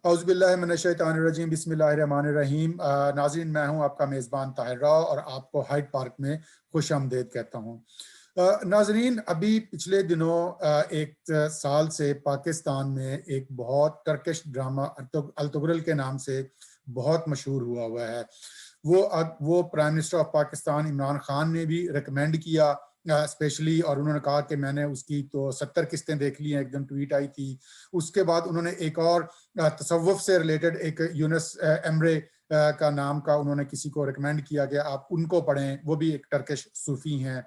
औज़ुबिल्लाहि मिनश्शैतानिर्रजीम बिस्मिल्लाहिर्रहमानिर्रहीम। नाज़रीन, मैं हूं आपका मेज़बान ताहिर राव और आपको हाइड पार्क में खुशामदीद कहता हूं। नाज़रीन, अभी पिछले दिनों एक साल से पाकिस्तान में एक बहुत टर्किश ड्रामा अर्तुगरुल के नाम से बहुत मशहूर हुआ है। वो prime minister of Pakistan Imran Khan ने भी रिकमेंड किया स्पेशली, और उन्होंने कहा कि मैंने उसकी तो 70 किस्तें देख ली हैं, एकदम ट्वीट आई थी। उसके बाद उन्होंने एक और तसव्वुफ से रिलेटेड एक यूनुस एमरे का नाम का उन्होंने किसी को रिकमेंड किया कि आप उनको पढ़ें, वो भी एक टर्किश सूफी हैं,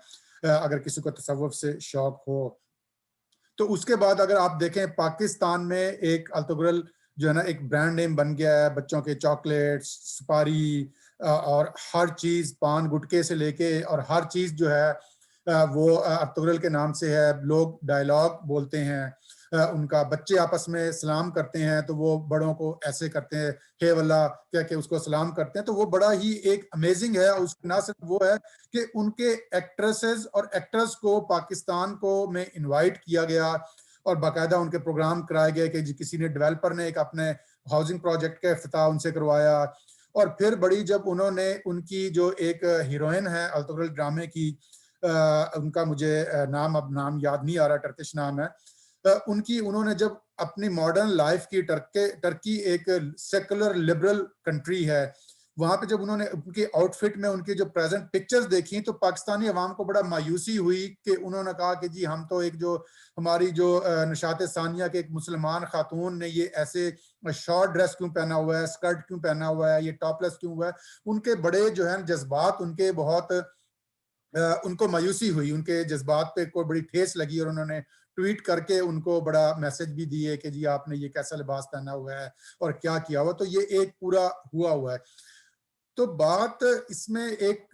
अगर किसी को तसव्वुफ से शौक हो। तो उसके बाद अगर आप देखें, पाकिस्तान में एक अर्तुगरुल जो है ना एक ब्रांड नेम बन गया है। बच्चों के चॉकलेट्स, सुपारी और हर चीज, पान गुटके से लेके और हर चीज जो है वो अर्तुगरुल के नाम से है। लोग डायलॉग बोलते हैं, उनका बच्चे आपस में सलाम करते हैं तो वो बड़ों को ऐसे करते हैं, हे वल्ला कह के उसको सलाम करते हैं। तो वो बड़ा ही एक अमेजिंग है। उस ना सिर्फ वो है कि उनके एक्ट्रेसेस और एक्टर्स को पाकिस्तान को में इनवाइट किया गया और बाकायदा उनके प्रोग्राम कराए गए कि किसी ने डेवलपर ने एक अपने हाउसिंग प्रोजेक्ट का इफ्तिताह उनसे करवाया। और फिर बड़ी जब उन्होंने उनकी जो एक हीरोइन है अर्तुगरुल ड्रामे की, उनका मुझे नाम याद नहीं आ रहा, टर्किश नाम है उनकी, उन्होंने जब अपनी मॉडर्न लाइफ की टर्की एक सेकुलर लिबरल कंट्री है, वहां पे जब उन्होंने उनके आउटफिट में उनकी जो प्रेजेंट पिक्चर्स देखी तो पाकिस्तानी अवाम को बड़ा मायूसी हुई कि उन्होंने कहा कि जी हम तो एक जो हमारी जो निशात सानिया के एक मुसलमान खातून ने ये ऐसे शॉर्ट ड्रेस क्यों पहना हुआ है, स्कर्ट क्यों पहना हुआ है, ये टॉपलेस क्यों हुआ है। उनके बड़े जो है जज्बात, उनके बहुत उनको मायूसी हुई, उनके जज्बात पे कोई बड़ी ठेस लगी और उन्होंने ट्वीट करके उनको बड़ा मैसेज भी दिए कि जी आपने ये कैसा लिबास पहना हुआ है और क्या किया हुआ। तो ये एक पूरा हुआ है। तो बात इसमें एक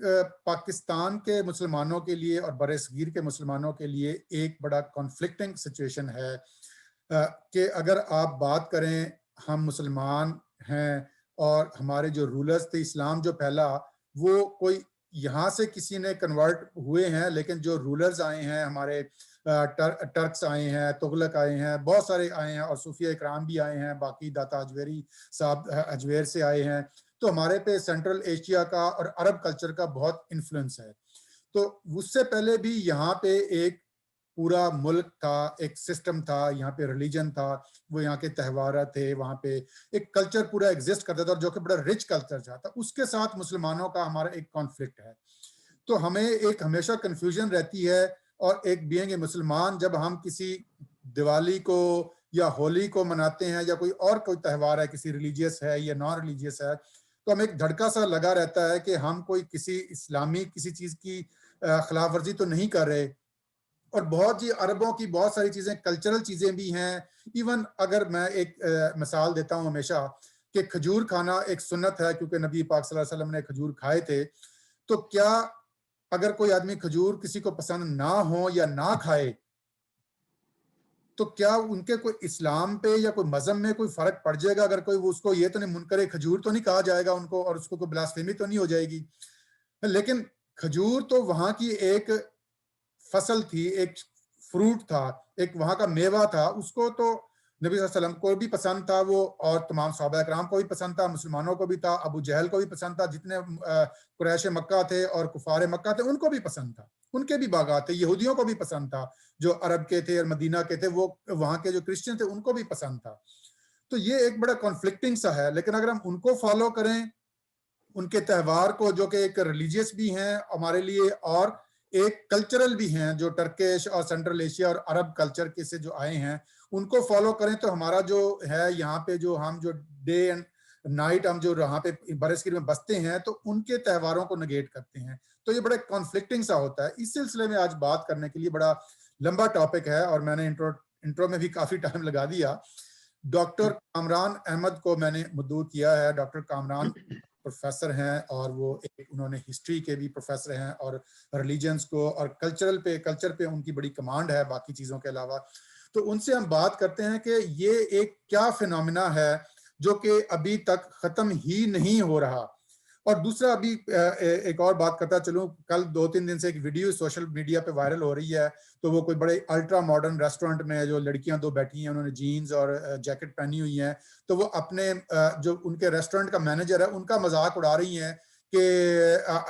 पाकिस्तान के मुसलमानों के लिए और बरसगीर के मुसलमानों के लिए एक बड़ा कॉन्फ्लिक्टिंग सिचुएशन है कि अगर आप बात करें, हम मुसलमान हैं और हमारे जो रूलर्स थे, इस्लाम जो फैला वो कोई यहाँ से किसी ने कन्वर्ट हुए हैं, लेकिन जो रूलर्स आए हैं हमारे टर्क्स आए हैं, तुगलक आए हैं, बहुत सारे आए हैं और सूफिया इकराम भी आए हैं, बाकी दाता अजवेरी साहब अजमेर से आए हैं। तो हमारे पे सेंट्रल एशिया का और अरब कल्चर का बहुत इन्फ्लुएंस है। तो उससे पहले भी यहाँ पे एक पूरा मुल्क था, एक सिस्टम था, यहाँ पे रिलीजन था, वो यहाँ के त्योहार थे, वहाँ पे एक कल्चर पूरा एग्जिस्ट करता था और जो कि बड़ा रिच कल्चर था। उसके साथ मुसलमानों का हमारा एक कॉन्फ्लिक्ट है। तो हमें एक हमेशा कंफ्यूजन रहती है। और एक बीइंग ए मुसलमान, जब हम किसी दिवाली को या होली को मनाते हैं या कोई त्यौहार है, किसी रिलीजियस है या नॉन रिलीजियस है, तो हमें एक धड़का सा लगा रहता है कि हम कोई किसी इस्लामी किसी चीज की खिलाफ वर्जी तो नहीं कर रहे। और बहुत ही अरबों की बहुत सारी चीजें, कल्चरल चीजें भी हैं। इवन अगर मैं एक मिसाल देता हूं हमेशा कि खजूर खाना एक सुन्नत है, क्योंकि नबी पाक सल्लल्लाहु अलैहि वसल्लम ने खजूर खाए थे। तो क्या अगर कोई आदमी खजूर किसी को पसंद ना हो या ना खाए, तो क्या उनके कोई इस्लाम पे या कोई मजहब में कोई फर्क पड़ जाएगा? अगर कोई उसको ये तो नहीं, मुनकरे खजूर तो नहीं कहा जाएगा उनको और उसको कोई ब्लास्फेमी तो नहीं हो जाएगी? लेकिन खजूर तो वहां की एक फसल थी, एक फ्रूट था, एक वहां का मेवा था। उसको तो नबी सल्लल्लाहु अलैहि वसल्लम को भी पसंद था वो, और तमाम सहाबा कराम को भी पसंद था, मुसलमानों को भी था, अबू जहल को भी पसंद था, जितने कुरैश मक्का थे और कुफार मक्का थे उनको भी पसंद था, उनके भी बागात थे। यहूदियों को भी पसंद था, जो अरब के थे और मदीना के थे, वो वहां के जो क्रिश्चियन थे उनको भी पसंद था। तो ये एक बड़ा कॉन्फ्लिक्टिंग सा है। लेकिन अगर हम उनको फॉलो करें, उनके त्यौहार को, जो कि एक रिलीजियस भी हैं हमारे लिए और एक कल्चरल भी हैं, जो टर्किश और सेंट्रल एशिया और अरब कल्चर के से जो आए हैं, उनको फॉलो करें, तो हमारा जो है यहाँ पे जो हम जो डे एंड नाइट हम जो यहाँ पे बरसगीर में बसते हैं, तो उनके त्योहारों को नेगेट करते हैं। तो ये बड़ा कॉन्फ्लिक्टिंग सा होता है। इस सिलसिले में आज बात करने के लिए बड़ा लंबा टॉपिक है और मैंने इंट्रो में भी काफी टाइम लगा दिया। डॉक्टर कामरान अहमद को मैंने मदऊ किया है। डॉक्टर कामरान प्रोफेसर हैं और वो उन्होंने हिस्ट्री के भी प्रोफेसर हैं और रिलीजन्स को और कल्चर पे उनकी बड़ी कमांड है बाकी चीजों के अलावा। तो उनसे हम बात करते हैं कि ये एक क्या फिनोमिना है जो कि अभी तक खत्म ही नहीं हो रहा। और दूसरा अभी एक और बात करता चलूं, कल 2-3 दिन से एक वीडियो सोशल मीडिया पे वायरल हो रही है, तो वो कोई बड़े अल्ट्रा मॉडर्न रेस्टोरेंट में जो लड़कियां दो बैठी हैं, उन्होंने जीन्स और जैकेट पहनी हुई है, तो वो अपने जो उनके रेस्टोरेंट का मैनेजर है उनका मजाक उड़ा रही हैं कि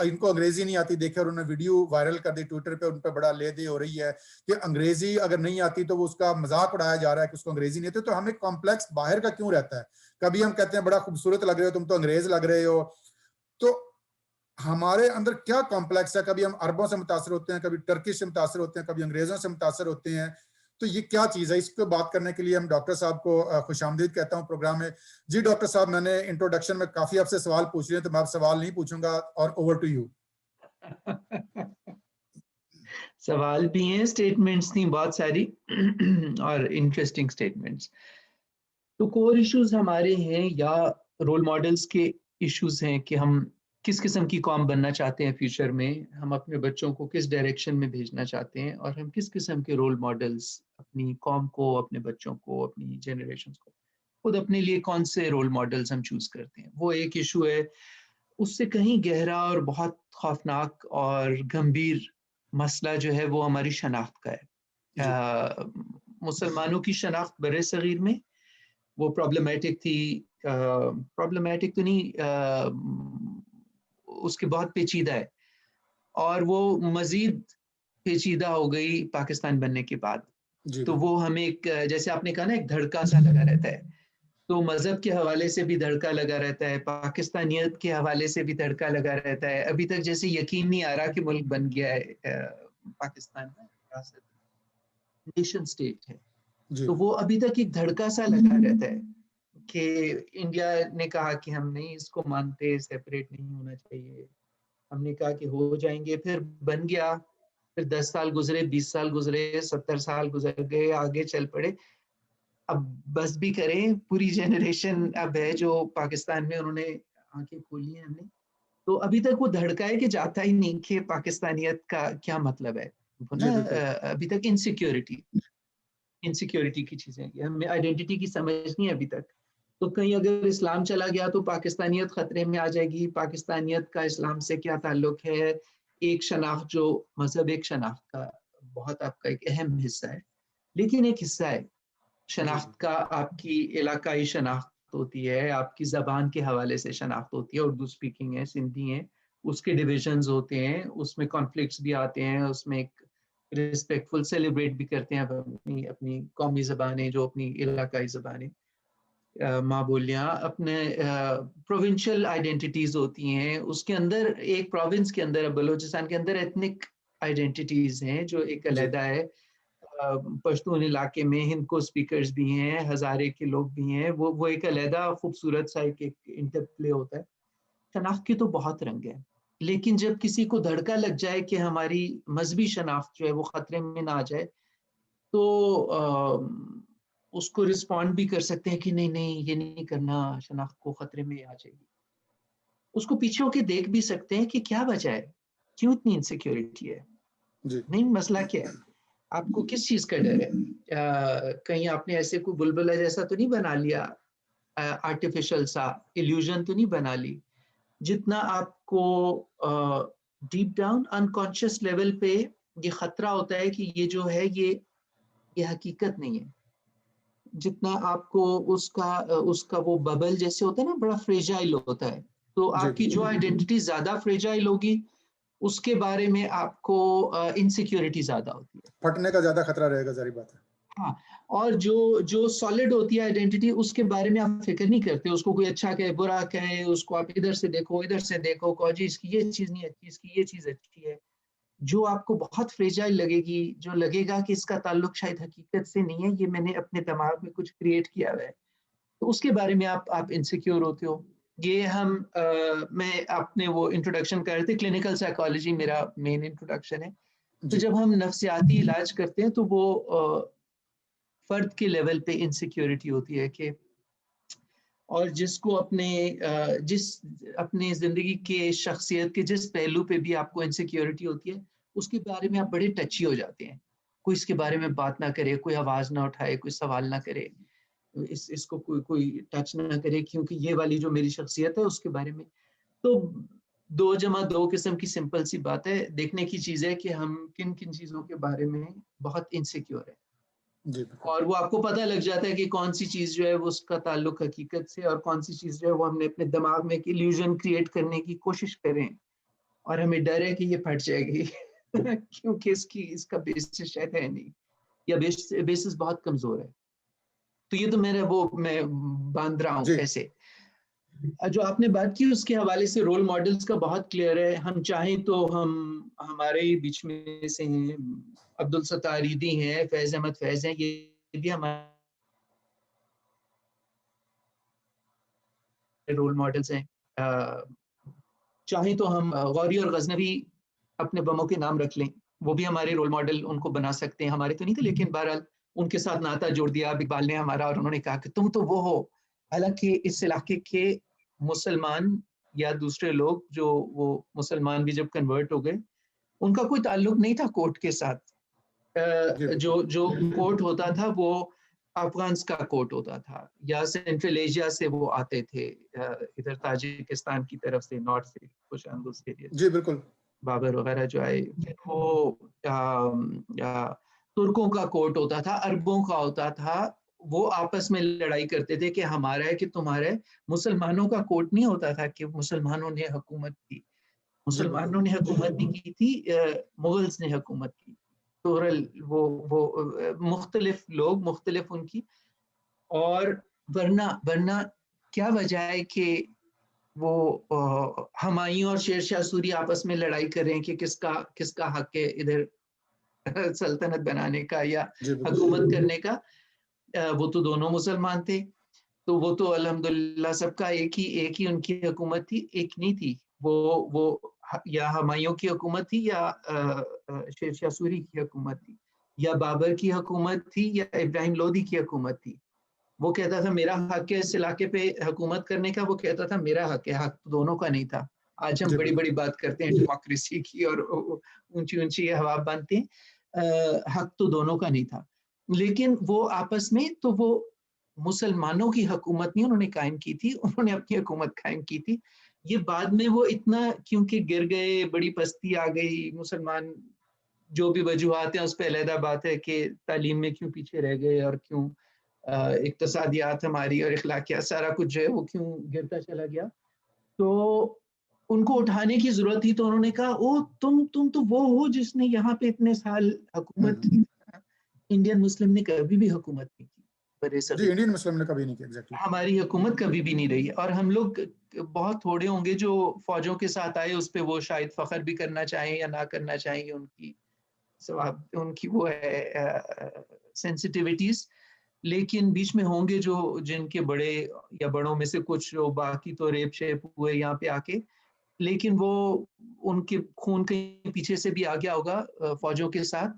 इनको अंग्रेजी नहीं आती। देखकर उन्होंने वीडियो वायरल कर दी ट्विटर पे, उन पर बड़ा ले दे हो रही है कि अंग्रेजी अगर नहीं आती तो वो उसका मजाक उड़ाया जा रहा है कि उसको अंग्रेजी नहीं आती। तो हमें कॉम्प्लेक्स बाहर का क्यों रहता है? कभी हम कहते हैं बड़ा खूबसूरत लग रहे हो, तुम तो अंग्रेज लग रहे हो, तो हमारे अंदर क्या कॉम्प्लेक्स है? कभी हम अरबों से मुतासर होते हैं, कभी टर्किश से मुतासर होते हैं, कभी अंग्रेजों से मुतासर होते हैं। तो ये क्या चीज है? इस पर बात करने के लिए हम डॉक्टर साहब को खुशामदीद कहता हूं प्रोग्राम में। जी डॉक्टर साहब, मैंने इंट्रोडक्शन में काफी आपसे सवाल पूछ लिए, तो मैं आप सवाल नहीं पूछूंगा, और ओवर टू यू। सवाल भी हैं, स्टेटमेंट्स थी बहुत सारी और इंटरेस्टिंग स्टेटमेंट्स। तो कोर इश्यूज हमारे हैं या रोल मॉडल्स के इश्यूज हैं कि हम किस किस्म की कॉम बनना चाहते हैं फ्यूचर में, हम अपने बच्चों को किस डायरेक्शन में भेजना चाहते हैं, और हम किस किस्म के रोल मॉडल्स अपनी कॉम को, अपने बच्चों को, अपनी जनरेशन को, खुद अपने लिए कौन से रोल मॉडल्स हम चूज करते हैं, वो एक इशू है। उससे कहीं गहरा और बहुत खौफनाक और गंभीर मसला जो है वो हमारी शनाख्त का है। मुसलमानों की शनाख्त बरे सगीर में वो प्रॉब्लमेटिक थी, प्रॉब्लमेटिक तो नहीं, उसके बहुत पेचीदा है, और वो मजीद पेचीदा हो गई पाकिस्तान बनने के बाद। तो वो हमें एक, जैसे आपने कहा ना, एक धड़का सा लगा रहता है, तो मजहब के हवाले से भी धड़का लगा रहता है, पाकिस्तानियत के हवाले से भी धड़का लगा रहता है। अभी तक जैसे यकीन नहीं आ रहा कि मुल्क बन गया है पाकिस्तान का, नेशन स्टेट है। तो वो अभी तक एक धड़का सा लगा रहता है कि इंडिया ने कहा कि हम नहीं इसको मानते, सेपरेट नहीं होना चाहिए। हमने कहा कि हो जाएंगे, फिर बन गया, फिर 10 साल गुजरे, 20 साल गुजरे, 70 साल गुजर गए, आगे चल पड़े। अब बस भी करें, पूरी जनरेशन अब है जो पाकिस्तान में, उन्होंने आंखें खोली हैं हमने। तो अभी तक वो धड़का है कि जाता ही नहीं कि पाकिस्तानियत का क्या मतलब है, वो ना अभी तक इनसिक्योरिटी की चीजें हैं, हमें आइडेंटिटी की समझ नहीं है अभी तक। तो कहीं अगर इस्लाम चला गया तो पाकिस्तानियत खतरे में आ जाएगी, पाकिस्तानियत का इस्लाम से क्या ताल्लुक है, एक शनाख्त जो मजहब एक शनाख्त का बहुत आपका एक अहम हिस्सा है, लेकिन एक हिस्सा है शनाख्त का, आपकी इलाकाई शनाख्त होती है, आपकी जबान के हवाले से शनाख्त होती है, उर्दू स्पीकिंग है, सिंधी है, उसके डिविजन्स होते हैं, उसमें कॉन्फ्लिक्ट्स भी आते हैं, उसमें एक रिस्पेक्टफुल सेलिब्रेट भी करते हैं अपनी अपनी कौमी ज़बानें, जो अपनी इलाकाई ज़बानें, माँ बोलियाँ, अपने प्रोविंशियल आइडेंटिटीज होती हैं। उसके अंदर एक प्रोविंस के अंदर, बलूचिस्तान के अंदर एथनिक आइडेंटिटीज हैं जो एक अलहदा है। पश्तून इलाके में हिंदको स्पीकर्स भी हैं, हजारे के लोग भी हैं, वो एक अलहदा खूबसूरत सा एक इंटरप्ले होता है। शनाख्त के तो बहुत रंग है, लेकिन जब किसी को धड़का लग जाए कि हमारी मजहबी शनाख्त जो है वो खतरे में ना आ जाए, तो उसको रिस्पॉन्ड भी कर सकते हैं कि नहीं नहीं ये नहीं करना, शनाख्त को खतरे में आ जाएगी। उसको पीछे होके देख भी सकते हैं कि क्या वजह है, क्यों इतनी इनसिक्योरिटी है, नहीं मसला क्या है, आपको किस चीज का डर है, कहीं आपने ऐसे कोई बुलबुला जैसा तो नहीं बना लिया, आर्टिफिशियल सा इल्यूजन तो नहीं बना ली, जितना आपको डीप डाउन अनकॉन्शियस लेवल पे ये खतरा होता है कि ये जो है ये हकीकत नहीं है, जितना आपको उसका उसका वो बबल जैसे होता है ना, बड़ा फ्रेजाइल होता है, तो आपकी जो आइडेंटिटी ज्यादा फ्रेजाइल होगी उसके बारे में आपको इनसिक्योरिटी ज्यादा होती है, फटने का ज्यादा खतरा रहेगा, जारी बात है। हाँ। और जो जो सॉलिड होती है आइडेंटिटी, उसके बारे में आप फिक्र नहीं करते, उसको कोई अच्छा कहे बुरा कहे, उसको आप इधर से देखो इधर से देखो, कहो जी इसकी ये चीज नहीं अच्छी, इसकी ये चीज अच्छी है। जो आपको बहुत फ्रेजाइल लगेगी, जो लगेगा कि इसका ताल्लुक शायद हकीकत से नहीं है, ये मैंने अपने दिमाग में कुछ क्रिएट किया हुआ है, तो उसके बारे में आप इनसिक्योर होते हो। ये हम मैं अपने वो इंट्रोडक्शन कर रहे थे, क्लिनिकल साइकोलॉजी मेरा मेन इंट्रोडक्शन है। तो जब हम नफ्सियाती इलाज करते हैं तो वो फर्द के लेवल पे इनसिक्योरिटी होती है कि, और जिसको अपने जिंदगी के शख्सियत के जिस पहलू पे भी आपको इनसिक्योरिटी होती है, उसके बारे में आप बड़े टची हो जाते हैं। कोई इसके बारे में बात ना करे, कोई आवाज ना उठाए, कोई सवाल ना करे, इसको कोई कोई टच ना करे, क्योंकि ये वाली जो मेरी शख्सियत है उसके बारे में। तो 2 + 2 किस्म की सिंपल सी बात है, देखने की चीज़ है कि हम किन-किन चीज़ों के बारे में बहुत इनसिक्योर है। जी, बिल्कुल। और वो आपको पता लग जाता है कि कौन-सी चीज़ जो है वो उसका ताल्लुक हकीकत से, और कौन-सी चीज़ जो है वो हमने अपने दिमाग में एक इल्यूज़न क्रिएट करने की कोशिश कर रहे हैं और हमें डर है कि ये फट जाएगी क्योंकि इसका बेसिस शायद है नहीं, या बेसिस बहुत कमज़ोर है। तो ये तो मैं बाँध रहा हूँ जी, ऐसे। जो आपने बात की उसके हवाले से रोल मॉडल्स का बहुत क्लियर है। हम चाहें तो हम हमारे ही बीच में से हैं, अब्दुल सत्तार ईदी हैं, फैज़ अहमद फैज़ हैं, ये भी हमारे रोल मॉडल्स हैं। चाहें तो हम गौरी और गज़नवी अपने बमों के नाम रख लें, वो भी हमारे रोल मॉडल उनको बना सकते हैं। हमारे तो नहीं थे, लेकिन बहरहाल उनके साथ नाता जोड़ दिया अब इकबाल ने हमारा, और उन्होंने कहा कि तुम तो वो हो। हालाँकि इस इलाके के मुसलमान या दूसरे लोग जो वो मुसलमान भी जब कन्वर्ट हो गए, उनका कोई ताल्लुक नहीं था कोर्ट के साथ। जी, बिल्कुल। जो जो कोर्ट होता था वो अफ़गान्स का कोर्ट होता था, या सेंट्रल एशिया से वो आते थे, इधर ताजिकिस्तान की तरफ से, नॉर्थ से कुछ अंदुज़ के लिए। जी, बिल्कुल। बाबर वगैरह जो आए, फिर वो तुर्कों का कोर्ट होता था, अरबों का होता था। वो आपस में लड़ाई करते थे कि हमारा है कि तुम्हारा है। मुसलमानों का कोर्ट नहीं होता था कि मुसलमानों ने हुकूमत की। जी, बिल्कुल। मुसलमानों ने हुकूमत नहीं की थी, मुगल्स ने हुकूमत की। टोरल वो मुख्तलिफ लोग, मुख्तलिफ उनकी। और वरना वरना क्या वजह है कि वो हुमायूं और शेर शाह सूरी आपस में लड़ाई कर रहे हैं कि किसका किसका हक है इधर सल्तनत बनाने का या जी, बिल्कुल। हुकूमत करने का। वो तो दोनों मुसलमान थे, तो वो तो अल्हम्दुलिल्लाह सबका एक ही उनकी हुकूमत थी, एक नहीं थी। वो या हुमायूं की हुकूमत थी, या शेर शाह सूरी की हुकूमत थी, या बाबर की हुकूमत थी, या इब्राहिम लोदी की हुकूमत थी। वो कहता था मेरा हक है इस इलाके पे हुकूमत करने का, वो कहता था मेरा हक है। हक तो दोनों का नहीं था। आज हम जी, बड़ी बिल्कुल। बड़ी बात करते हैं डेमोक्रेसी की और ऊंची ऊंची हवा बांधते हैं। हक तो दोनों का नहीं था, लेकिन वो आपस में तो वो मुसलमानों की हुकूमत नहीं उन्होंने कायम की थी, उन्होंने अपनी हुकूमत कायम की थी। ये बाद में वो इतना क्योंकि गिर गए, बड़ी पस्ती आ गई, मुसलमान जो भी वजूहात हैं उस पर अलहदा बात है कि तालीम में क्यों पीछे रह गए, और क्यों इक्तसादियात हमारी और अखलाकियात सारा कुछ जो है वो क्यों गिरता चला गया। तो उनको उठाने की जरूरत थी, तो उन्होंने कहा ओ तुम तो वो हो जिसने यहाँ पे इतने साल हुँ, हुकूमत हुँ। की। इंडियन मुस्लिम ने कभी भी हुकूमत नहीं की बड़े जी, सगीर। इंडियन मुस्लिम ने कभी नहीं किया, एग्ज़ैक्टली। हमारी हुकूमत कभी भी नहीं रही है, और हम लोग बहुत थोड़े होंगे जो फौजों के साथ आए, उस पे वो शायद फख्र भी करना चाहें या ना करना चाहें, उनकी स्वाब उनकी वो है सेंसिटिविटीज। लेकिन बीच में होंगे जो जिनके बड़े या बड़ों में से कुछ जो बाकी तो रेप शेप हुए यहाँ पे आके, लेकिन वो उनके खून कहीं पीछे से भी आ गया होगा फौजों के साथ।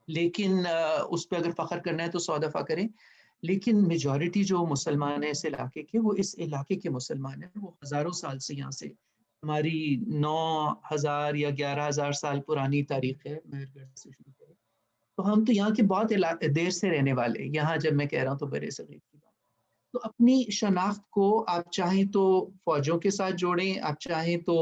लेकिन उस पर अगर फख्र करना है तो 100 दफा करें। लेकिन मेजॉरिटी जो मुसलमान है इस इलाके के, वो इस इलाके के मुसलमान हैं, वो हजारों साल से यहाँ से, हमारी 9,000 या 11,000 साल पुरानी तारीख है मेहरगढ़ से शुरू करें। तो हम तो यहाँ के बहुत देर से रहने वाले, यहाँ जब मैं कह रहा हूँ तो बड़े सगीर की बात। तो अपनी शनाख्त को आप चाहें तो फौजों के साथ जोड़ें, आप चाहें तो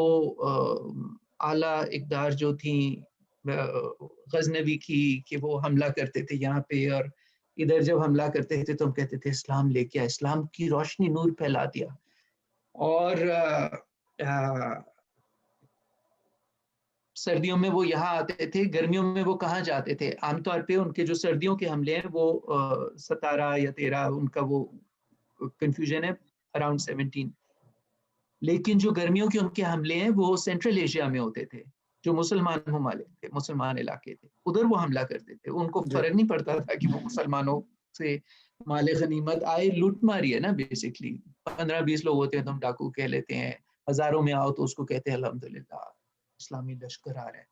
आला इकदार जो थी गजनवी की, कि वो हमला करते थे यहाँ पे, और इधर जब हमला करते थे तो हम कहते थे इस्लाम लेके आए, इस्लाम की रोशनी नूर फैला दिया। और सर्दियों में वो यहाँ आते थे, गर्मियों में वो कहाँ जाते थे। आमतौर पे उनके जो सर्दियों के हमले हैं वो 17 या 13, उनका वो कंफ्यूजन है, अराउंड 17। लेकिन जो गर्मियों के उनके हमले हैं वो सेंट्रल एशिया में होते थे, जो मुसलमान ममालिक थे, मुसलमान इलाके थे, उधर वो हमला करते थे। उनको जी, फर्क नहीं पड़ता था कि वो मुसलमानों से माले गनीमत आए, लूट मारी है ना बेसिकली। 15-20 लोग होते हैं तो हम डाकू कह लेते हैं, हजारों में आओ तो उसको कहते हैं अल्हम्दुलिल्लाह इस्लामी लश्कर आ रहा है।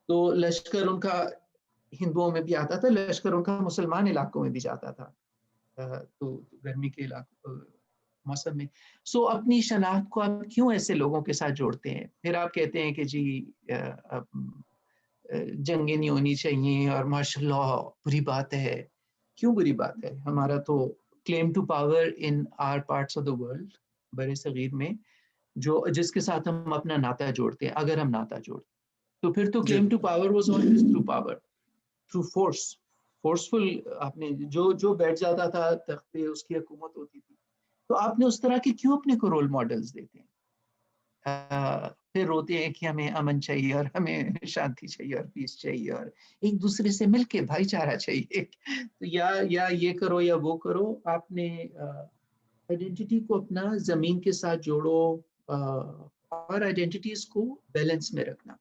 तो लश्कर उनका हिंदुओं में भी आता था, लश्कर उनका मुसलमान इलाकों में भी जाता था। तो गर्मी के इलाकों मौसम में। सो अपनी शनाख्त को आप क्यों ऐसे लोगों के साथ जोड़ते हैं? फिर आप कहते हैं कि जी जंगें नहीं होनी चाहिए, और माशाल्लाह बुरी बात है। क्यों बुरी बात है? हमारा तो claim to power in our parts of the world, बड़े सगीर में, जो जिसके साथ हम अपना नाता जोड़ते हैं, अगर हम नाता जोड़ते हैं। तो फिर तो जी claim to power was always through power, through force, forceful. आपने जो जो बैठ जाता था तख्त पे उसकी हुकूमत होती थी। तो आपने उस तरह के क्यों अपने को रोल मॉडल्स देते हैं? फिर रोते हैं कि हमें अमन चाहिए और हमें शांति चाहिए और पीस चाहिए और एक दूसरे से मिलके भाईचारा चाहिए। तो या ये करो या वो करो। आपने आइडेंटिटी को अपना जमीन के साथ जोड़ो, और आइडेंटिटीज को बैलेंस में रखना।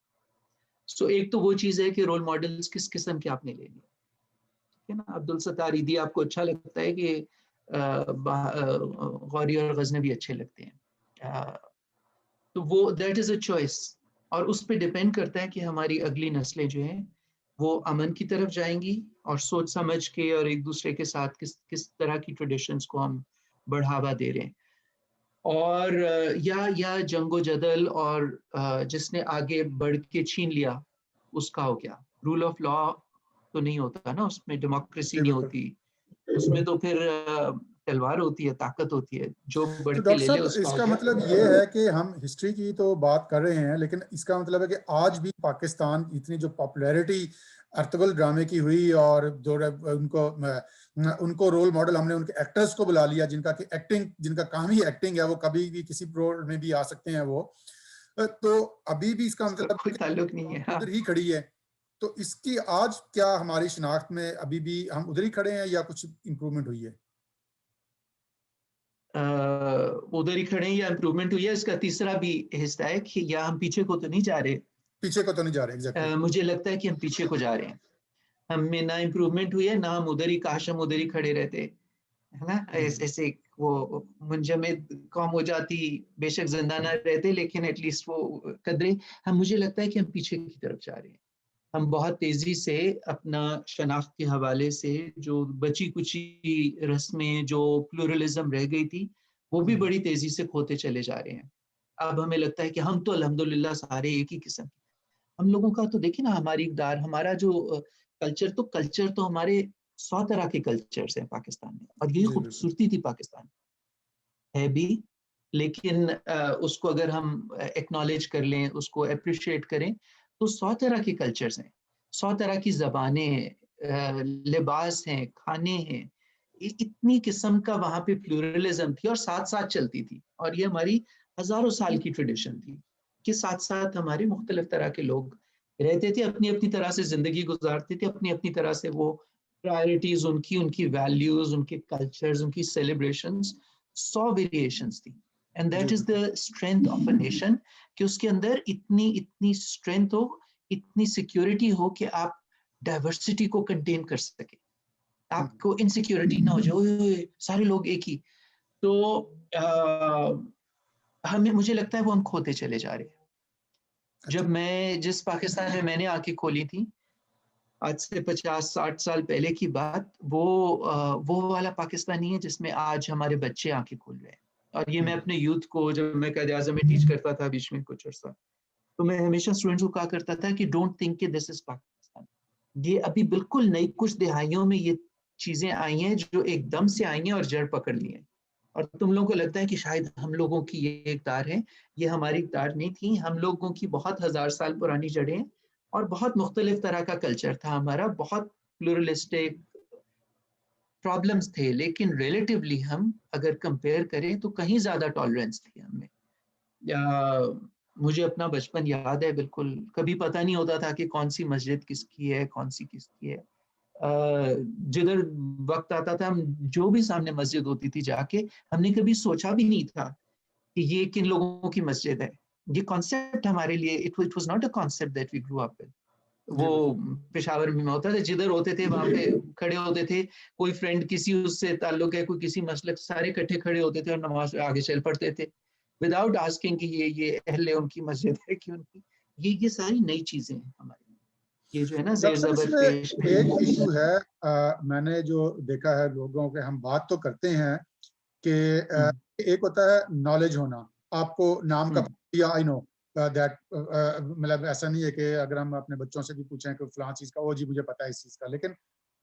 सो एक तो वो चीज है कि रोल मॉडल्स किस किस्म के आपने लेने, ठीक है ना। अब्दुल सत्तार ईदी आपको अच्छा लगता है कि गौरी और गजनवी अच्छे लगते हैं, तो वो दैट इज अ चॉइस। और उस पर डिपेंड करता है कि हमारी अगली नस्लें जो हैं वो अमन की तरफ जाएंगी और सोच समझ के और एक दूसरे के साथ किस किस तरह की ट्रेडिशंस को हम बढ़ावा दे रहे हैं। और या जंगो जदल और जिसने आगे बढ़ के छीन लिया उसका हो गया। रूल ऑफ लॉ तो नहीं होता ना उसमें, डेमोक्रेसी जी नहीं बिल्कुल। होती उसमें, तो फिर तलवार होती है, ताकत होती है, जो बढ़ तो के डॉक्टर ले ले साहब, उसका हो इसका गया। मतलब ये है कि हम हिस्ट्री की तो बात कर रहे हैं, लेकिन इसका मतलब है कि आज भी पाकिस्तान इतनी जो पॉपुलैरिटी अर्तुगरुल ड्रामे की हुई और जो उनको उनको रोल मॉडल हमने उनके एक्टर्स को बुला लिया जिनका कि एक्टिंग, जिनका काम ही एक्टिंग है, वो कभी भी किसी रोल में भी आ सकते हैं वो। तो अभी भी इसका उसका मतलब है कोई कि ताल्लुक नहीं है। हाँ, उधर ही खड़ी है। तो इसकी आज क्या हमारी शिनाख्त में अभी भी हम उधर ही खड़े हैं या कुछ इंप्रूवमेंट हुई है? उधर ही खड़े हैं या इम्प्रूवमेंट हुई है, इसका तीसरा भी हिस्सा है कि या हम पीछे को तो नहीं जा रहे। पीछे को तो नहीं जा रहे, एग्जैक्टली। मुझे लगता है कि हम पीछे को जा रहे हैं। हमें ना इम्प्रूवमेंट हुई है, ना हम उधर ही, काश हम उधर ही खड़े रहते, है ना। ऐसे वो मुंजमद कौम हो जाती, बेशक जिंदा ना रहते लेकिन एटलीस्ट वो कदरे। हम, मुझे लगता है कि हम पीछे की तरफ जा रहे हैं। हम बहुत तेजी से अपना शनाख्त के हवाले से जो बची कुची रस्में, जो प्लूरलिज्म रह गई थी, वो भी बड़ी तेजी से खोते चले जा रहे हैं। अब हमें लगता है कि हम तो अल्हम्दुलिल्लाह सारे एक ही किस्म के। हम लोगों का तो देखिए ना, हमारी इकदार, हमारा जो कल्चर तो हमारे 100 तरह के कल्चर्स हैं पाकिस्तान में, और यही जी बिल्कुल। खूबसूरती थी पाकिस्तान है भी। लेकिन उसको अगर हम एक्नॉलेज कर लें, उसको अप्रिशिएट करें, तो 100 तरह के कल्चर्स हैं, 100 तरह की जबानें हैं, लिबास हैं, खाने हैं। इतनी किस्म का वहाँ पे प्लूरलिज्म थी और साथ साथ चलती थी। और ये हमारी हजारों साल की ट्रेडिशन थी कि साथ साथ हमारे मुख्तलिफ तरह के लोग रहते थे, अपनी अपनी तरह से जिंदगी गुजारते थे, अपनी अपनी तरह से वो प्रायोरिटीज उनकी, उनकी वैल्यूज, उनके कल्चर्स, उनकी सेलिब्रेशंस, 100 वेरिएशंस थी। एंड जी दैट इज बिल्कुल। The strength of a nation, कि उसके अंदर इतनी इतनी स्ट्रेंथ हो, इतनी सिक्योरिटी हो कि आप डाइवर्सिटी को कंटेन कर सके, आपको इनसिक्योरिटी ना हो जाए, ओए ओए सारे लोग एक ही। तो हमें, मुझे लगता है वो हम खोते चले जा रहे हैं। अच्छा। जब मैं, जिस पाकिस्तान में मैंने आंखें खोली थी आज से 50-60 साल पहले की बात, वो वाला पाकिस्तान नहीं है जिसमें आज हमारे बच्चे आंखें खोल रहे हैं। और ये मैं अपने यूथ को, जब मैं कायदे आज़म में टीच करता था बीच में कुछ अर्सा, तो मैं हमेशा स्टूडेंट्स को कहा करता था कि डोंट थिंक कि दिस इज पाकिस्तान। ये अभी बिल्कुल नई कुछ दिहाइयों में ये चीजें आई हैं जो एकदम से आई हैं और जड़ पकड़ ली हैं। और तुम लोगों को लगता है कि शायद हम लोगों की ये इक़्तिदार है, ये हमारी इक़्तिदार नहीं थी। हम लोगों की बहुत हजार साल पुरानी जड़ें हैं और बहुत मुख्तलिफ तरह का कल्चर था हमारा, बहुत प्लूरलिस्टिक प्रॉब्लम्स थे, लेकिन रिलेटिवली हम अगर कंपेयर करें तो कहीं ज्यादा टॉलरेंस थी हमें। या मुझे अपना बचपन याद है बिल्कुल, कभी पता नहीं होता था कि कौन सी मस्जिद किसकी है, कौन सी किसकी है। जिधर वक्त आता था, हम जो भी सामने मस्जिद होती थी जाके, हमने कभी सोचा भी नहीं था कि ये किन लोगों की मस्जिद है। ये कॉन्सेप्ट हमारे लिए, it was not a concept that we grew up with. वो जी बिल्कुल। पेशावर में होता था, जिधर होते थे वहां पे खड़े होते थे। कोई फ्रेंड किसी उससे ताल्लुक है, कोई किसी मसलक, सारे इकट्ठे खड़े होते थे और नमाज आगे चल पड़ते थे, विदाउट आस्किंग कि ये अहले उनकी मस्जिद है कि उनकी। ये सारी नई चीजें हैं हमारे लिए। ये जो है ना, जेर डॉक्टर साहब, जबर पेश इसमें एक इशू है, मैंने जो देखा है लोगों के, हम बात तो करते हैं कि हम्म, एक होता है नॉलेज होना, आपको नाम का, हम्म, या आई नो दैट, मतलब ऐसा नहीं है कि अगर हम अपने बच्चों से भी पूछें कि फलां चीज का, ओ जी मुझे पता है इस चीज का, लेकिन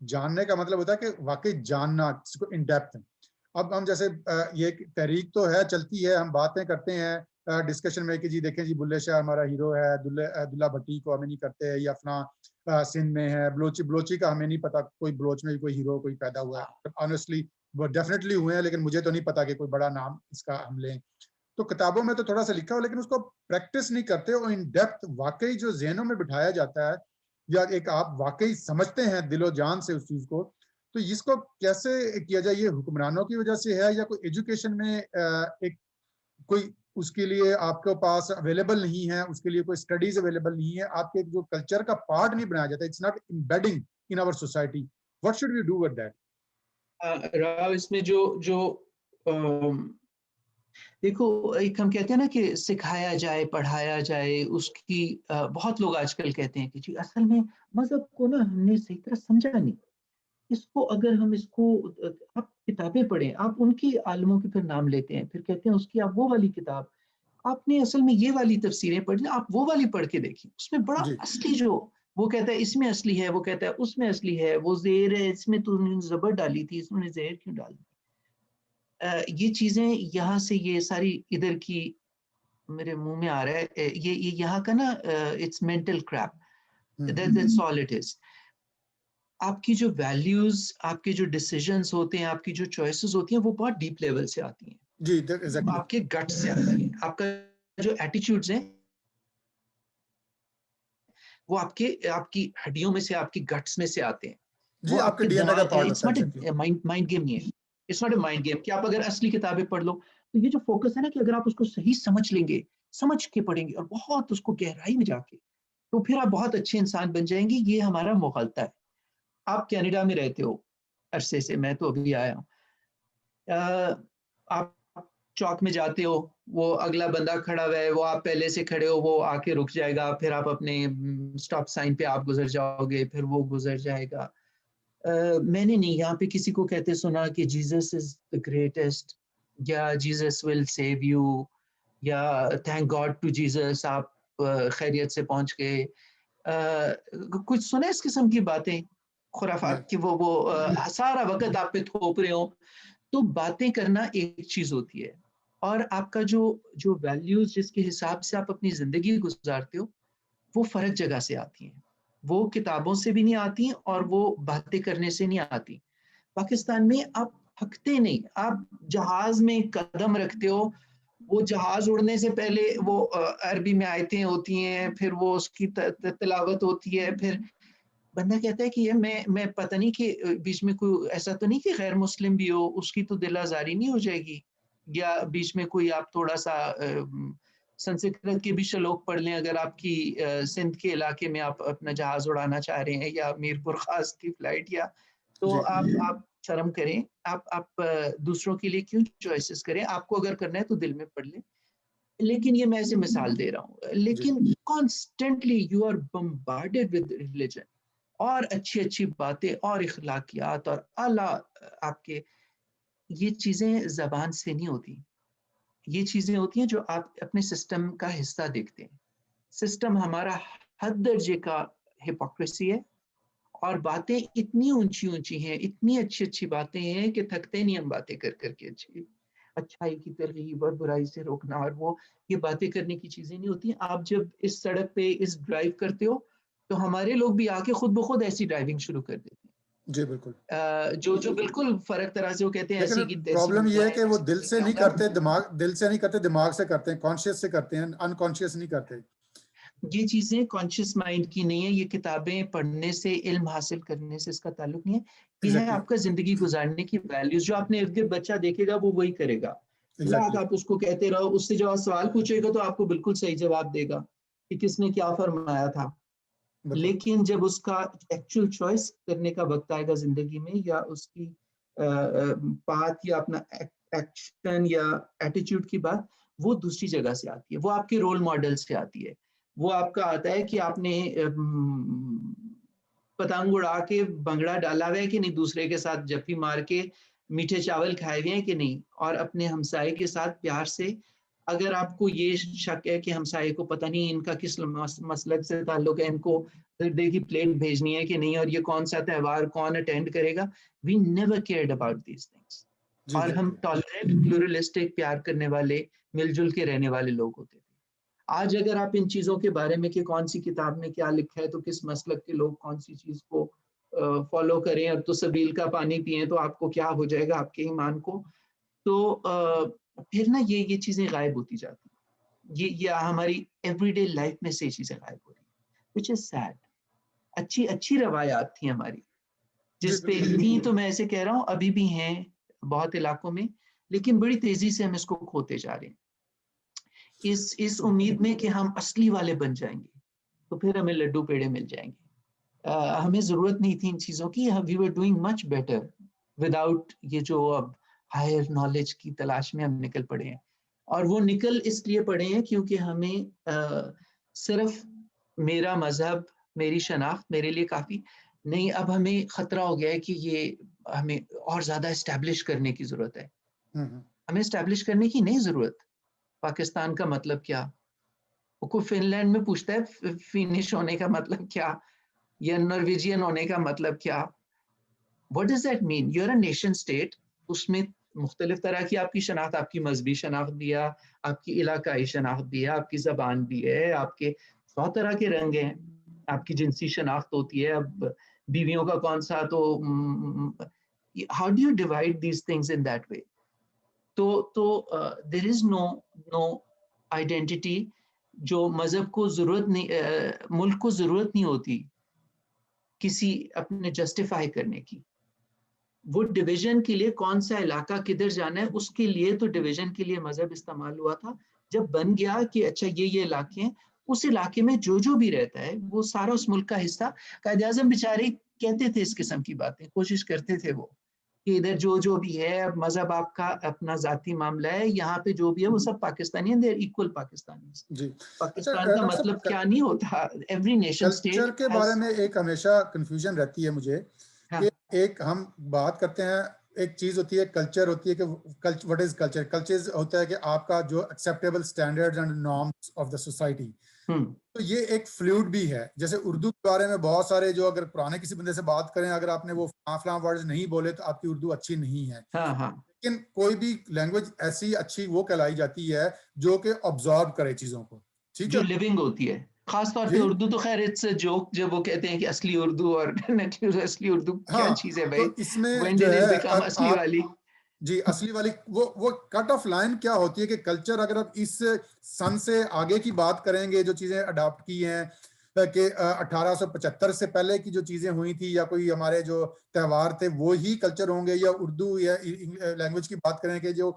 जानने का मतलब होता है कि वाकई जानना इसको इन डेप्थ। अब हम जैसे ये तहरीक तो है, चलती है, हम बातें करते हैं, डिस्कशन में कि जी देखें जी बुल्ले शाह हमारा हीरो है, अब्दुल्ला भट्टी को हमें नहीं करते, या अपना सिंध में है बलोची का हमें नहीं पता कोई बलोच में भी कोई हीरो कोई पैदा हुआ है। ऑनेस्टली वो डेफिनेटली हुए हैं, लेकिन मुझे तो नहीं पता कि कोई बड़ा नाम इसका हम लें। तो किताबों में तो थोड़ा सा लिखा हो, लेकिन उसको प्रैक्टिस नहीं करते और इन डेप्थ वाकई जो जहनों में बिठाया जाता है, या एक आप वाकई समझते हैं दिलो जान से उस चीज को, तो इसको कैसे किया जाए? ये हुक्मरानों की वजह से है, या कोई एजुकेशन में एक कोई उसके लिए आपके पास अवेलेबल नहीं है, उसके लिए कोई स्टडीज अवेलेबल नहीं है, आपके जो कल्चर का पार्ट नहीं बनाया जाता, it's not embedding in our society, what should we do with that? Rao, इसमें जो जो देखो, एक हम कहते हैं ना कि सिखाया जाए, पढ़ाया जाए, उसकी बहुत लोग आजकल कहते हैं कि जी असल में मज़हब को ना हमने सही तरह समझा नहीं। इसको अगर हम इसको आप किताबें पढ़ें, आप उनकी आलिमों के फिर नाम लेते हैं, फिर कहते हैं उसकी आप वो वाली किताब, आपने असल में ये वाली तफसीरें पढ़ी, आप वो वाली पढ़ के देखिए। उसमें बड़ा जी असली जो वो कहता है इसमें असली है, वो कहता है उसमें असली है, वो ज़ेर है, इसमें तूने ज़बर डाली थी, इसमें ज़ेर क्यों डाल दी? ये चीज़ें यहाँ से ये सारी इधर की मेरे मुँह में आ रहा है, ये यहाँ का ना it's mental crap, that's all it is. आपकी जो वैल्यूज़, आपके जो डिसीजंस होते हैं, आपकी जो चॉइसेस होती हैं, वो बहुत डीप लेवल से आती हैं, जी एग्जैक्टली। आपके गट से आती हैं। आपका जो एटीट्यूड्स हैं, वो आपके आपकी हड्डियों में से, आपकी गट्स में से आते हैं। जी वो आपके आपके डीएनए का दिमाग, पार्ट इट्स होता है, not exactly. A mind mind game नहीं है। It's not a mind game कि आप अगर असली किताबें पढ़ लो, तो ये जो फोकस है ना कि अगर आप उसको सही समझ लेंगे, समझ के पढ़ेंगे और बहुत उसको गहराई में जाके, तो फिर आप बहुत अच्छे इंसान बन जाएंगे। ये हमारा मुग़ालता है। आप कनाडा में रहते हो अरसे से, मैं तो अभी आया हूँ। आप चौक में जाते हो, वो अगला बंदा खड़ा हुआ है, वो आप पहले से खड़े हो, वो आके रुक जाएगा, फिर आप अपने स्टॉप साइन पे आप गुजर जाओगे, फिर वो गुजर जाएगा। मैंने नहीं यहाँ पे किसी को कहते सुना कि जीसस इज द ग्रेटेस्ट, या जीसस विल सेव यू, या थैंक गॉड टू जीसस, आप खैरियत से पहुंच गए। कुछ सुने इस किस्म की बातें, खुराफात की? वो सारा वक्त आप पे थोप रहे हो। तो बातें करना एक चीज होती है, और आपका जो जो वैल्यूज जिसके हिसाब से आप अपनी जिंदगी गुजारते हो, वो फर्क जगह से आती हैं। वो किताबों से भी नहीं आती और वो बातें करने से नहीं आती। पाकिस्तान में आप थकते नहीं, आप जहाज में कदम रखते हो, वो जहाज उड़ने से पहले वो अरबी में आयतें होती हैं, फिर वो उसकी तिलावत होती है, फिर बंदा कहता है कि ये मैं पता नहीं कि बीच में कोई ऐसा तो नहीं कि गैर मुस्लिम भी हो, उसकी तो दिल आज़ारी नहीं हो जाएगी, या बीच में कोई आप थोड़ा-सा संस्कृत के भी श्लोक पढ़ लें, अगर आपकी सिंध के इलाके में आप अपना जहाज़ उड़ाना चाह रहे हैं, या मीरपुर ख़ास की फ्लाइट, या तो जी आप शर्म करें, आप दूसरों के लिए क्यों चॉइसेस करें? आपको अगर करना है तो दिल में पढ़ लें। लेकिन ये मैं ऐसे मिसाल दे रहा हूँ। जी लेकिन constantly you are bombarded with religion और अच्छी-अच्छी बातें और इखलाकियात और आला आपके, ये चीज़ें ज़बान से नहीं होती। ये चीज़ें होती हैं जो आप अपने सिस्टम का हिस्सा देखते हैं। सिस्टम हमारा हद दर्जे का हिपोक्रेसी है, और बातें इतनी ऊँची-ऊँची हैं, इतनी अच्छी-अच्छी बातें हैं कि थकते नहीं हम बातें कर के। अच्छाई की तरग़ीब और बुराई से रोकना, और वो ये बातें करने की चीज़ें नहीं होती हैं। आप जब इस सड़क पे इस ड्राइव करते हो, तो हमारे लोग भी आके खुद ब खुद ऐसी ड्राइविंग शुरू कर देते हैं। जी बिल्कुल। जो जो बिल्कुल फ़र्क तरह से वो कहते हैं लेकिन ऐसी की तैसी प्रॉब्लम ये दुआ है है, कि वो वैसी दिल की से क्या नहीं होगा? करते, दिल से नहीं करते, दिमाग से करते हैं, कॉन्शियस से करते हैं, अनकॉन्शियस नहीं करते। ये चीज़ें कॉन्शियस माइंड की नहीं है, ये किताबें पढ़ने से, इल्म हासिल करने से इसका ताल्लुक नहीं है। ये है एग्जैक्टली आपका ज़िंदगी गुज़ारने की वैल्यूज़, जो आपने इर्द-गिर्द बच्चा देखेगा वो वही करेगा। रात एग्जैक्टली। आप उसको कहते रहो, उससे जब आप सवाल पूछेगा तो आपको बिल्कुल सही जवाब देगा कि किसने क्या फरमाया था। बिल्कुल। लेकिन जब उसका एक्चुअल चॉइस करने का वक़्त आएगा ज़िंदगी में, या उसकी बात या अपना एक्शन या एटीट्यूड की बात, वो दूसरी जगह से आती है। वो आपके रोल मॉडल से आती है। वो आपका आता है कि आपने पतंग उड़ा के भंगड़ा डाला हुआ है कि नहीं, दूसरे के साथ जप्पी मार के मीठे चावल खाए हुए हैं कि नहीं, और अपने हमसाये के साथ प्यार से, अगर आपको ये शक है कि हमसाये को पता नहीं इनका किस मसलक से ताल्लुक है, इनको बर्थडे की प्लेट भेजनी है कि नहीं, और ये कौन सा त्योहार कौन अटेंड करेगा, we never cared about these things. जी और जी हम जी टॉलरेंट, प्लूरलिस्टिक, प्यार करने वाले, मिलजुल के रहने वाले लोग होते थे। आज अगर आप इन चीजों के बारे में कि कौन सी किताब में क्या लिखा है, तो किस मसलक के लोग कौन सी चीज को फॉलो करें और तो सबील का पानी पिए तो आपको क्या हो जाएगा आपके ईमान को, तो फिर ना ये चीजें गायब होती जाती हैं। ये हमारी एवरीडे लाइफ में से ये चीजें गायब हो रही हैं, विच इज सैड। अच्छी अच्छी रवायात थी हमारी, जी जिस पे बिल्कुल थी, तो मैं ऐसे कह रहा हूँ अभी भी हैं बहुत इलाकों में, लेकिन बड़ी तेजी से हम इसको खोते जा रहे हैं, इस उम्मीद में कि हम असली वाले बन जाएंगे तो फिर हमें लड्डू पेड़े मिल जाएंगे। हमें जरूरत नहीं थी इन चीजों की, we were doing much better without ये जो अब हायर नॉलेज की तलाश में हम निकल पड़े हैं। और वो निकल इसलिए पड़े हैं क्योंकि हमें सिर्फ मेरा मजहब, मेरी शनाख्त मेरे लिए काफी नहीं, अब हमें खतरा हो गया है कि ये हमें और ज्यादा एस्टेब्लिश करने की जरूरत है। हम्म हमें एस्टेब्लिश करने की नहीं जरूरत। पाकिस्तान का मतलब क्या? वो कोई फिनलैंड में पूछता है फिनिश होने का मतलब क्या, या नॉर्वेजियन होने का मतलब क्या? What does that mean? You are a nation state, उसमें मुख्तलिफ तरह की आपकी शनाख्त, आपकी मजहबी शनाख्त भी है, आपकी इलाकाई शनाख्त भी है, आपकी जबान भी है, आपके 100 तरह के रंग हैं, आपकी जिनसी शनाख्त होती है। अब बीवियों का कौन सा, तो how do you divide these things in that way? तो देयर इज नो आइडेंटिटी जो मजहब को जरूरत नहीं, मुल्क को जरूरत नहीं होती किसी अपने जस्टिफाई करने की। वो डिवीजन के लिए कौन सा इलाका किधर जाना है, उसके लिए तो डिवीजन के लिए मजहब इस्तेमाल हुआ था। जब बन गया कि अच्छा ये इलाके हैं, उस इलाके में जो भी रहता है वो सारा उस मुल्क का हिस्सा। कायद आजम बेचारे कहते थे इस किस्म की बातें, कोशिश करते थे वो कि इधर जो भी है, अब मजहब आपका अपना जाती मामला है, यहाँ पे जो भी है वो सब पाकिस्तानी है, देयर इक्वल पाकिस्तानी। जी। अच्छा पाकिस्तान का डॉक्टर मतलब साहब, क्या नहीं होता, एवरी नेशन कल्चर स्टेट के बारे हैज। में एक हमेशा कंफ्यूजन रहती है मुझे कि हाँ एक हम बात करते हैं, एक चीज होती है कल्चर, होती है कि व्हाट इज कल्चर। कल्चर होता है कि आपका जो acceptable standards and norms of the society. हम्म तो ये एक फ्लूइड भी है। जैसे उर्दू के बारे में बहुत सारे, जो अगर पुराने किसी बंदे से बात करें, अगर आपने वो फलां वर्ड्स नहीं बोले तो आपकी उर्दू अच्छी नहीं है। हाँ हाँ, लेकिन कोई भी लैंग्वेज ऐसी अच्छी वो कहलाई जाती है जो कि ऑब्जॉर्व करे चीजों को। ठीक जो है लिविंग होती है। खास तौर पे जी। उर्दू तो खैर इट्स जोक, जब वो कहते हैं कि असली उर्दू और नकली असली उर्दू क्या हाँ, चीज है भाई? तो इसमें व्हेन जो डिड इट है, बिकम असली आप वाली? जी असली वाली वो कट ऑफ लाइन क्या होती है कि कल्चर, अगर आप इस सन से आगे की बात करेंगे, जो चीजें अडॉप्ट की हैं कि 1875 से पहले की जो चीजें हुई थी, या कोई हमारे जो त्योहार थे वो ही कल्चर होंगे, या उर्दू या लैंग्वेज की बात करें कि जो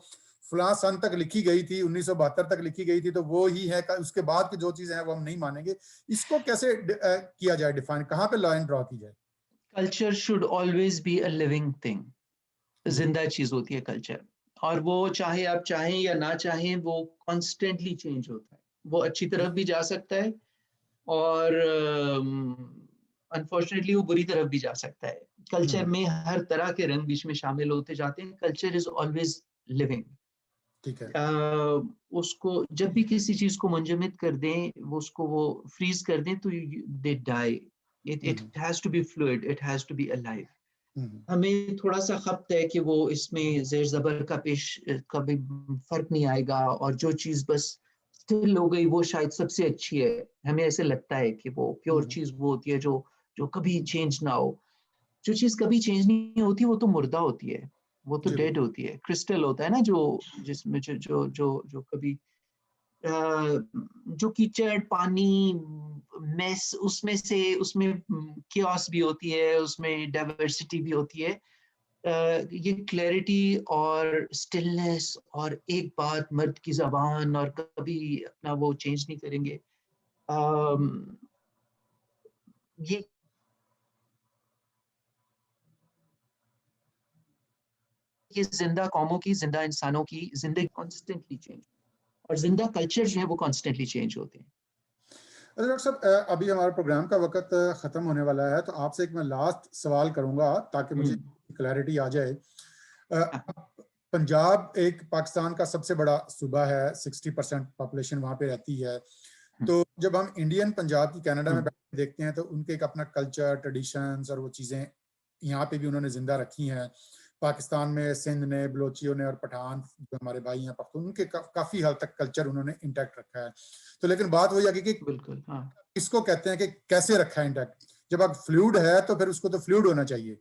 फलां सन तक लिखी गई थी, 1972 तक लिखी गई थी, तो वो ही है। उसके बाद की जो चीजें हैं वो हम नहीं मानेंगे। इसको कैसे किया जाए डिफाइन, कहाँ पे लाइन ड्रॉ की जाए? Culture should always be a living thing, जी। जिंदा चीज होती है कल्चर। और वो चाहे आप चाहें या ना चाहें, वो कॉन्स्टेंटली चेंज होता है। वो अच्छी तरफ भी जा सकता है, और अनफॉर्चुनेटली वो बुरी तरफ भी जा सकता है। कल्चर हम्म, में हर तरह के रंग बीच में शामिल होते जाते हैं। Culture is always living. ठीक है। उसको जब भी किसी चीज को मुंजमद कर दें, वो उसको वो फ्रीज कर दें, तो they die. It hmm has to be fluid, it has to be alive. हम्म हमें थोड़ा सा खपत है कि वो इसमें जेर जबर का पेश कभी फर्क नहीं आएगा, और जो चीज बस स्टिल हो गई वो शायद सबसे अच्छी है। हमें ऐसे लगता है कि वो प्योर हम्म चीज वो होती है जो जो कभी चेंज ना हो। जो चीज कभी चेंज नहीं होती वो तो मुर्दा होती है, वो तो जी डेड बिल्कुल। होती है। क्रिस्टल होता है ना, जो जिसमें जो कभी जो कीचड़ पानी मेस, उसमें से उसमें कियोस भी होती है, उसमें डाइवर्सिटी भी होती है। ये क्लैरिटी और स्टिलनेस और एक बात, मर्द की जबान, और कभी अपना वो चेंज नहीं करेंगे। अम, ये ये जिंदा कौमों की, जिंदा इंसानों की जिंदगी कॉन्स्टेंटली चेंज, और जिंदा कल्चर जो है वो कॉन्स्टेंटली चेंज होते हैं। अच्छा डॉक्टर साहब, अभी हमारे प्रोग्राम का वक्त खत्म होने वाला है, तो आपसे एक मैं लास्ट सवाल करूंगा ताकि मुझे हम्म, क्लैरिटी आ जाए। हाँ, पंजाब एक पाकिस्तान का सबसे बड़ा सूबा है, 60% पॉपुलेशन वहाँ पे रहती है। हम्म, तो जब हम इंडियन पंजाब की कनाडा में हम्म, बैठ के देखते हैं, तो उनके एक अपना कल्चर, ट्रेडिशंस और वो चीज़ें यहाँ पे भी उन्होंने जिंदा रखी हैं। पाकिस्तान में सिंध ने, बलोचियों ने और पठान जो हमारे भाई हैं पख्तून, उनके काफी हद तक कल्चर उन्होंने इंटैक्ट रखा है। तो लेकिन बात वही आगे कि बिल्कुल, हाँ। इसको कहते हैं कि कैसे रखा है इंटैक्ट। जब आप फ्लूइड है तो फिर उसको तो फ्लूइड होना चाहिए।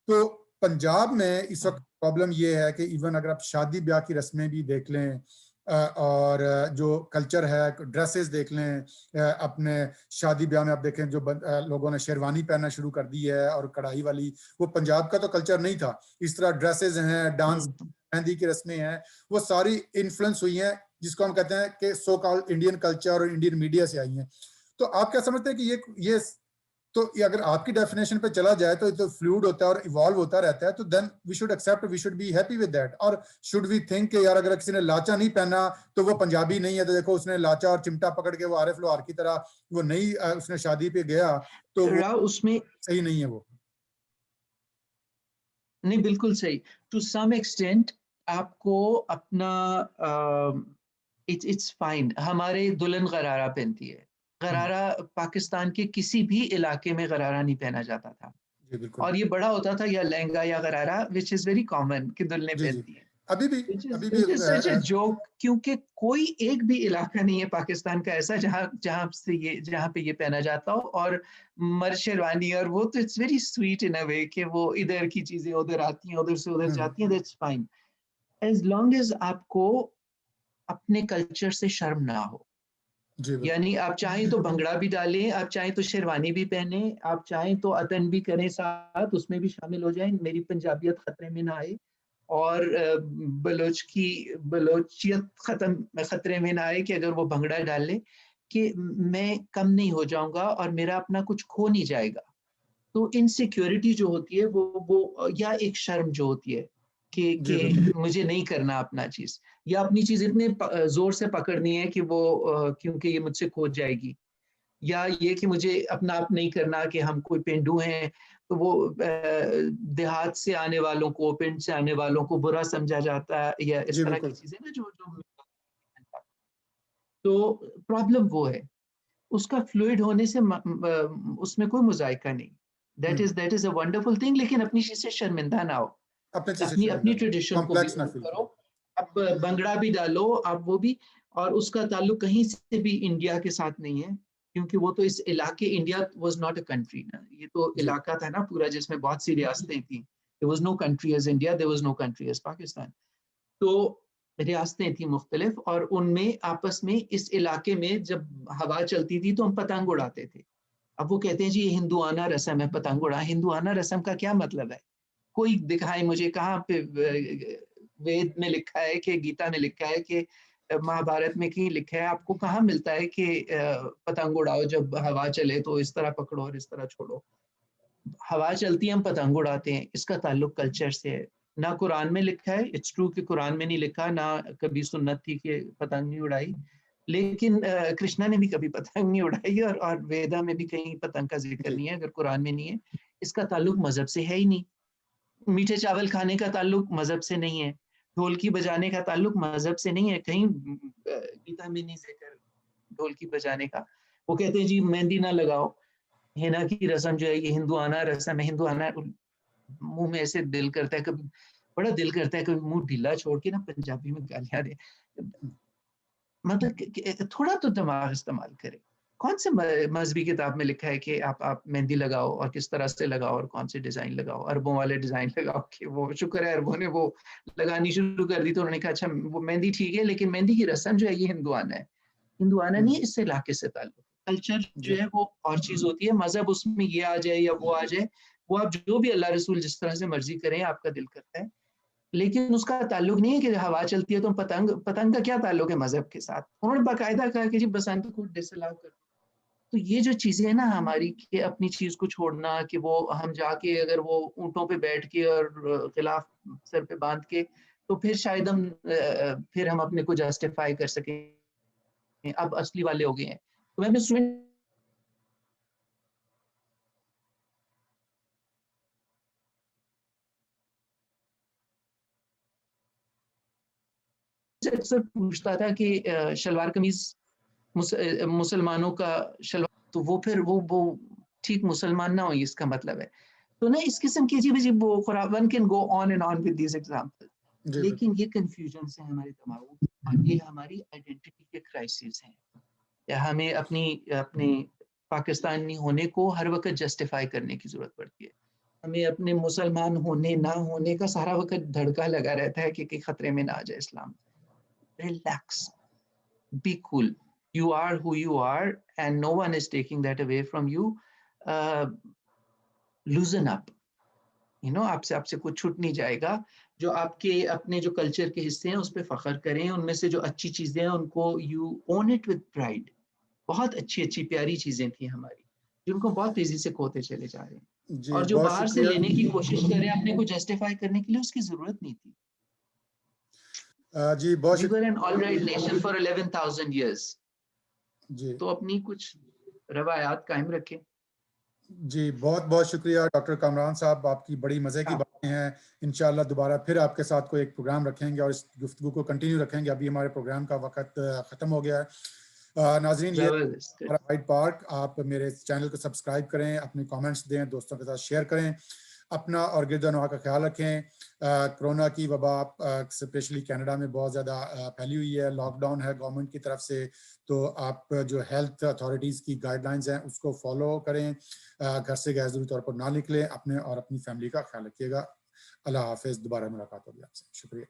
तो पंजाब में इस वक्त प्रॉब्लम ये है कि इवन अगर आप शादी ब्याह की रस्में भी देख लें और जो कल्चर है, ड्रेसेस देख लें, अपने शादी ब्याह में आप देखें जो लोगों ने शेरवानी पहनना शुरू कर दी है और कढ़ाई वाली, वो पंजाब का तो कल्चर नहीं था। इस तरह ड्रेसेस हैं, डांस, मेहंदी की रस्में हैं, वो सारी इन्फ्लुएंस हुई हैं, जिसको हम कहते हैं कि सो कॉल्ड इंडियन कल्चर और इंडियन मीडिया से आई हैं। तो आप क्या समझते हैं कि ये तो अगर आपकी डेफिनेशन पे चला जाए तो फ्लूइड होता है और इवॉल्व होता रहता है, तो then we should accept, we should be happy with that. और शुड वी थिंक कि यार अगर किसी ने लाचा नहीं पहना तो वो पंजाबी नहीं है, तो देखो उसने लाचा और चिमटा पकड़ के वो आरिफ लोहार की तरह वो नहीं उसने शादी पे गया तो वो उसमें सही नहीं है। वो नहीं, बिल्कुल सही। टू सम एक्सटेंट आपको अपना इट्स फाइन। हमारे दुल्हन गरारा पहनती है। गरारा पाकिस्तान के किसी भी इलाके में गरारा नहीं पहना जाता था, और ये बड़ा होता था या लहंगा या गरारा, विच इज वेरी कॉमन कि दुल्हने पहनती हैं। अभी भी सच अ जोक, क्योंकि कोई एक भी इलाका नहीं है पाकिस्तान का ऐसा जहाँ पे ये पहना जाता हो। और मर्द शेरवानी और वो तो इट्स वेरी स्वीट इन अ वे कि वो इधर की चीजें उधर आती हैं, उधर से उधर जाती हैं, that's fine, as long as आपको अपने कल्चर से शर्म ना हो। यानी आप चाहें तो भंगड़ा भी डालें, आप चाहें तो शेरवानी भी पहने, आप चाहें तो अतन भी करें साथ, उसमें भी शामिल हो जाएं, मेरी पंजाबियत खतरे में ना आए, और बलोचियत खतरे में ना आए कि अगर वो भंगड़ा डाल ले कि मैं कम नहीं हो जाऊंगा और मेरा अपना कुछ खो नहीं जाएगा। तो इनसिक्योरिटी जो होती है वो या एक शर्म जो होती है कि मुझे नहीं करना अपना चीज, या अपनी चीज इतने जोर से पकड़नी है कि वो क्योंकि ये मुझसे खो जाएगी, या ये कि मुझे अपना आप नहीं करना कि हम कोई पेंडू हैं तो वो देहात से आने वालों को, पिंड से आने वालों को बुरा समझा जाता है, या इस तरह की चीजें ना जो जो तो प्रॉब्लम वो है। उसका फ्लूइड होने से उसमें कोई मुजायका नहीं। That is a wonderful thing, लेकिन अपनी चीज से शर्मिंदा ना हो, अपनी अपनी ट्रेडिशन को भी करो। अब भंगड़ा भी डालो, आप वो भी, और उसका ताल्लुक कहीं से भी इंडिया के साथ नहीं है, क्योंकि वो तो इस इलाके, India was not a country ना, ये तो इलाका था ना पूरा जिसमें बहुत सी रियासतें थी। There was no country as India, there was no country as Pakistan. तो रियासतें थी मुख्तलिफ, और उनमें आपस में इस इलाके में जब हवा चलती थी तो हम पतंग उड़ाते थे। अब वो कहते हैं जी ये हिंदुआना रस्म है पतंग उड़ा। हिंदुआना रस्म का क्या मतलब है? कोई दिखाए मुझे कहाँ पे वेद में लिखा है कि गीता में लिखा है कि महाभारत में कहीं लिखा है, आपको कहाँ मिलता है कि पतंग उड़ाओ, जब हवा चले तो इस तरह पकड़ो और इस तरह छोड़ो। हवा चलती है हम पतंग उड़ाते हैं, इसका ताल्लुक कल्चर से है। ना कुरान में लिखा है, इट्स ट्रू कि कुरान में नहीं लिखा, ना कभी सुन्नत थी कि पतंग नहीं उड़ाई, लेकिन कृष्णा ने भी कभी पतंग नहीं उड़ाई, और वेदा में भी कहीं पतंग का जिक्र नहीं है, अगर कुरान में नहीं है। इसका ताल्लुक मजहब से है ही नहीं। मीठे चावल खाने का ताल्लुक मजहब से नहीं है, ढोलकी बजाने का ताल्लुक मजहब से नहीं है, कहीं गीता में नहीं जिक्र ढोलकी बजाने का। वो कहते हैं जी मेहंदी ना लगाओ, हिना की रस्म जो है ये हिंदुआना रस्म है। हिंदुआना, मुंह में ऐसे दिल करता है कभी, बड़ा दिल करता है कभी मुंह ढीला छोड़ के ना पंजाबी में गालियां दे। मतलब थोड़ा तो दिमाग इस्तेमाल करे। कौन से मजहबी किताब में लिखा है कि आप मेहंदी लगाओ और किस तरह से लगाओ और कौन से डिजाइन लगाओ, अरबों वाले डिजाइन लगाओ? कि वो शुक्र है अरबों ने वो लगानी शुरू कर दी, तो उन्होंने कहा अच्छा वो मेहंदी ठीक है, लेकिन मेहंदी की रस्म जो है ये हिंदुआना है। हिंदुआना नहीं है, इससे इलाके से ताल्लुक। कल्चर जो है वो और चीज होती है, मजहब उसमें ये आ जाए या वो आ जाए, वो आप जो भी अल्लाह रसूल जिस तरह से मर्जी करें, आपका दिल करता है, लेकिन उसका ताल्लुक नहीं है कि हवा चलती है तो पतंग का क्या ताल्लुक है मजहब के साथ? उन्होंने बाकायदा कहा कि जी बसंत को डिसअलाउ कर। तो ये जो चीजें है ना हमारी, कि अपनी चीज को छोड़ना, कि वो हम जाके अगर वो ऊंटों पे बैठ के और खिलाफ सर पे बांध के, तो फिर शायद फिर हम अपने को जस्टिफाई कर सकें, अब असली वाले हो गए हैं। तो मैं अपने स्टूडेंट अक्सर पूछता था कि शलवार कमीज मुसलमानों का शलवार, तो वो फिर वो ठीक मुसलमान ना हो इसका मतलब है। तो ना इस किस्म की अजीब-अजीब वो one can go on and on with these example. जी लेकिन ये कन्फ्यूजन्स हैं हमारे दिमागों में और ये हमारी आइडेंटिटी के क्राइसिस हैं। या हमें अपनी अपने पाकिस्तानी होने को हर वक़्त जस्टिफ़ाई करने की ज़रूरत पड़ती है। हमें अपने मुसलमान होने, ना होने का सारा वक़्त धड़का लगा रहता है कि खतरे में ना आ जाए इस्लाम। Relax, be cool, you are who you are and no one is taking that away from you. Uh, loosen up. आपसे आपसे कुछ छूट नहीं जाएगा। जो आपके अपने जो कल्चर के हिस्से हैं उस पे फ़ख्र करें, उनमें से जो अच्छी चीज़ें हैं उनको you own it with pride. बहुत अच्छी-अच्छी प्यारी चीज़ें थी हमारी, जिनको बहुत तेज़ी से खोते चले जा रहे हैं। जी, और जो बहुत बाहर से शुक्रिया। लेने की कोशिश कर रहे हैं अपने को जस्टिफ़ाई करने के लिए, उसकी ज़रूरत नहीं थी। जी, बहुत We were शुक्रिया। an all right nation for 11,000 years. जी, तो अपनी कुछ रवायात कायम रखें। जी, बहुत-बहुत शुक्रिया डॉक्टर कामरान साहब, आपकी बड़ी मज़े की हाँ, बातें हैं। इंशाअल्लाह दोबारा फिर आपके साथ कोई एक प्रोग्राम रखेंगे और इस गुफ्तगू को कंटिन्यू रखेंगे। अभी हमारे प्रोग्राम का वक़्त ख़त्म हो गया है। नाज़रीन, ये ज़बरदस्त। हमारा हाइड पार्क। आप मेरे इस चैनल को सब्सक्राइब करें, अपने कमेंट्स दें, दोस्तों के साथ शेयर करें। अपना और गिरद-ओ-नवाह का ख़्याल रखें। कोरोना की वबा स्पेशली कनाडा में बहुत ज़्यादा फैली हुई है, लॉकडाउन है गवर्नमेंट की तरफ से, तो आप जो हेल्थ अथॉरिटीज़ की गाइडलाइंस हैं, उसको फ़ॉलो करें। घर से गैर ज़रूरी तौर पर ना निकलें। अपने और अपनी फैमिली का ख़्याल रखिएगा। अल्लाह हाफ़िज़। दोबारा मुलाकात होगी आपसे। शुक्रिया।